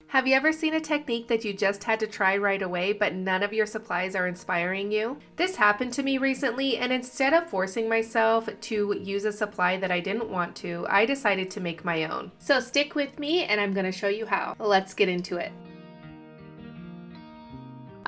Have you ever seen a technique that you just had to try right away, but none of your supplies are inspiring you? This happened to me recently, and instead of forcing myself to use a supply that I didn't want to, I decided to make my own. So stick with me and I'm going to show you how. Let's get into it.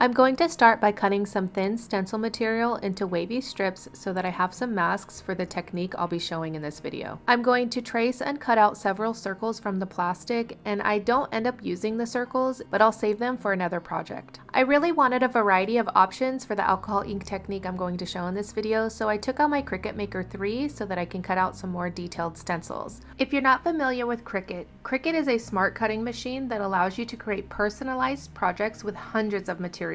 I'm going to start by cutting some thin stencil material into wavy strips so that I have some masks for the technique I'll be showing in this video. I'm going to trace and cut out several circles from the plastic, and I don't end up using the circles, but I'll save them for another project. I really wanted a variety of options for the alcohol ink technique I'm going to show in this video, so I took out my Cricut Maker 3 so that I can cut out some more detailed stencils. If you're not familiar with Cricut, Cricut is a smart cutting machine that allows you to create personalized projects with hundreds of materials.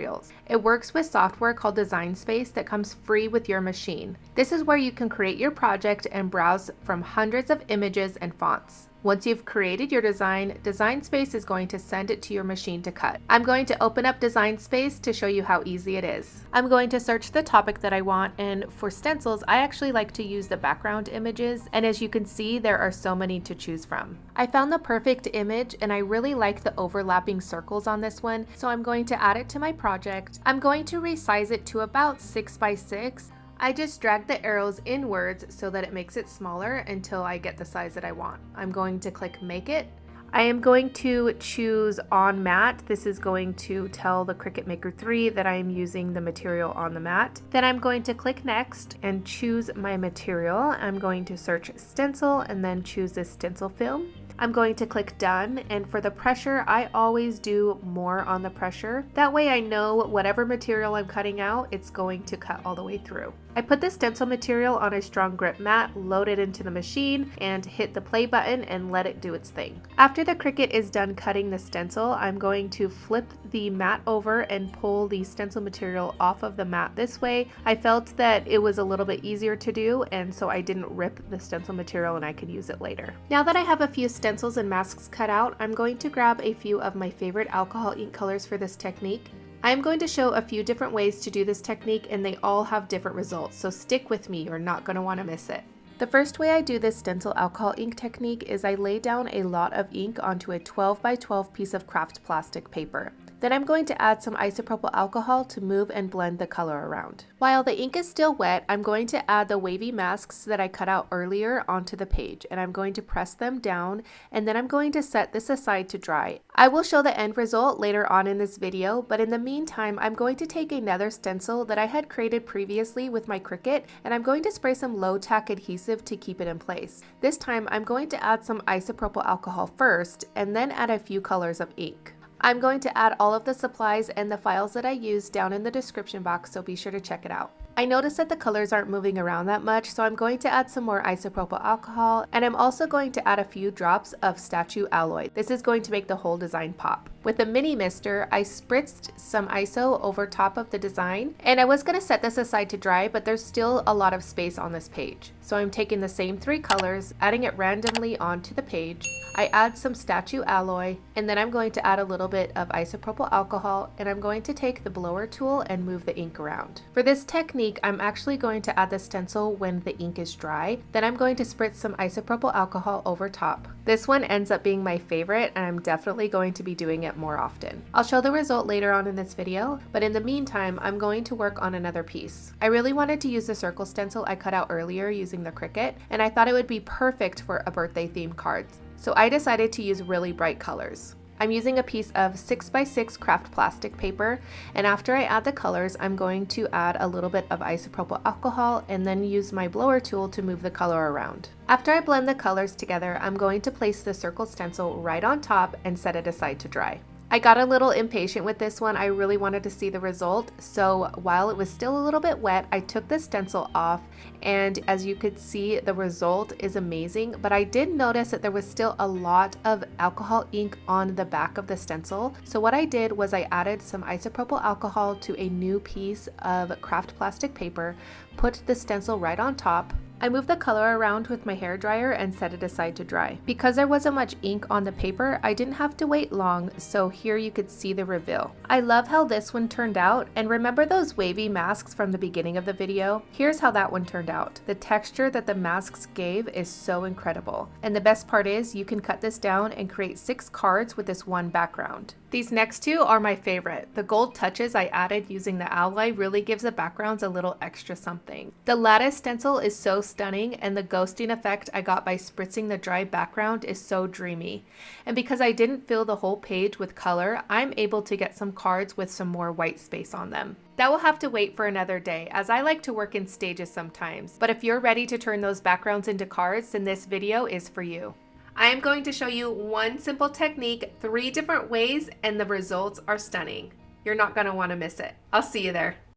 It works with software called Design Space that comes free with your machine. This is where you can create your project and browse from hundreds of images and fonts. Once you've created your design, Design Space is going to send it to your machine to cut. I'm going to open up Design Space to show you how easy it is. I'm going to search the topic that I want, and for stencils, I actually like to use the background images, and as you can see, there are so many to choose from. I found the perfect image, and I really like the overlapping circles on this one, so I'm going to add it to my project. I'm going to resize it to about 6 by 6. I just drag the arrows inwards so that it makes it smaller until I get the size that I want. I'm going to click Make It. I am going to choose On Mat. This is going to tell the Cricut Maker 3 that I am using the material on the mat. Then I'm going to click Next and choose my material. I'm going to search Stencil and then choose this stencil film. I'm going to click Done, and for the pressure, I always do more on the pressure. That way I know whatever material I'm cutting out, it's going to cut all the way through. I put the stencil material on a StrongGrip mat, load it into the machine, and hit the play button and let it do its thing. After the Cricut is done cutting the stencil, I'm going to flip the mat over and pull the stencil material off of the mat this way. I felt that it was a little bit easier to do, and so I didn't rip the stencil material and I could use it later. Now that I have a few stencils and masks cut out, I'm going to grab a few of my favorite alcohol ink colors for this technique. I'm going to show a few different ways to do this technique, and they all have different results, so stick with me, you're not going to want to miss it. The first way I do this stencil alcohol ink technique is I lay down a lot of ink onto a 12 by 12 piece of craft plastic paper. Then I'm going to add some isopropyl alcohol to move and blend the color around. While the ink is still wet, I'm going to add the wavy masks that I cut out earlier onto the page, and I'm going to press them down, and then I'm going to set this aside to dry. I will show the end result later on in this video, but in the meantime, I'm going to take another stencil that I had created previously with my Cricut, and I'm going to spray some low tack adhesive to keep it in place. This time, I'm going to add some isopropyl alcohol first, and then add a few colors of ink. I'm going to add all of the supplies and the files that I used down in the description box, so be sure to check it out. I noticed that the colors aren't moving around that much, so I'm going to add some more isopropyl alcohol, and I'm also going to add a few drops of statue alloy. This is going to make the whole design pop. With a mini mister, I spritzed some iso over top of the design, and I was going to set this aside to dry, but there's still a lot of space on this page. So I'm taking the same 3 colors, adding it randomly onto the page. I add some statue alloy, and then I'm going to add a little bit of isopropyl alcohol, and I'm going to take the blower tool and move the ink around. For this technique, I'm actually going to add the stencil when the ink is dry. Then I'm going to spritz some isopropyl alcohol over top. This one ends up being my favorite, and I'm definitely going to be doing it more often. I'll show the result later on in this video, but in the meantime, I'm going to work on another piece. I really wanted to use the circle stencil I cut out earlier using the Cricut, and I thought it would be perfect for a birthday themed card. So I decided to use really bright colors. I'm using a piece of 6 by 6 craft plastic paper, and after I add the colors, I'm going to add a little bit of isopropyl alcohol and then use my blower tool to move the color around. After I blend the colors together, I'm going to place the circle stencil right on top and set it aside to dry. I got a little impatient with this one. I really wanted to see the result, so while it was still a little bit wet, I took the stencil off, and as you could see, the result is amazing, but I did notice that there was still a lot of alcohol ink on the back of the stencil. So what I did was I added some isopropyl alcohol to a new piece of craft plastic paper, put the stencil right on top, I moved the color around with my hairdryer and set it aside to dry. Because there wasn't much ink on the paper, I didn't have to wait long, so here you could see the reveal. I love how this one turned out, and remember those wavy masks from the beginning of the video? Here's how that one turned out. The texture that the masks gave is so incredible. And the best part is you can cut this down and create 6 cards with this one background. These next two are my favorite. The gold touches I added using the ally really gives the backgrounds a little extra something. The lattice stencil is so stunning, and the ghosting effect I got by spritzing the dry background is so dreamy. And because I didn't fill the whole page with color, I'm able to get some cards with some more white space on them. That will have to wait for another day, as I like to work in stages sometimes. But if you're ready to turn those backgrounds into cards, then this video is for you. I am going to show you one simple technique, 3 different ways, and the results are stunning. You're not going to want to miss it. I'll see you there.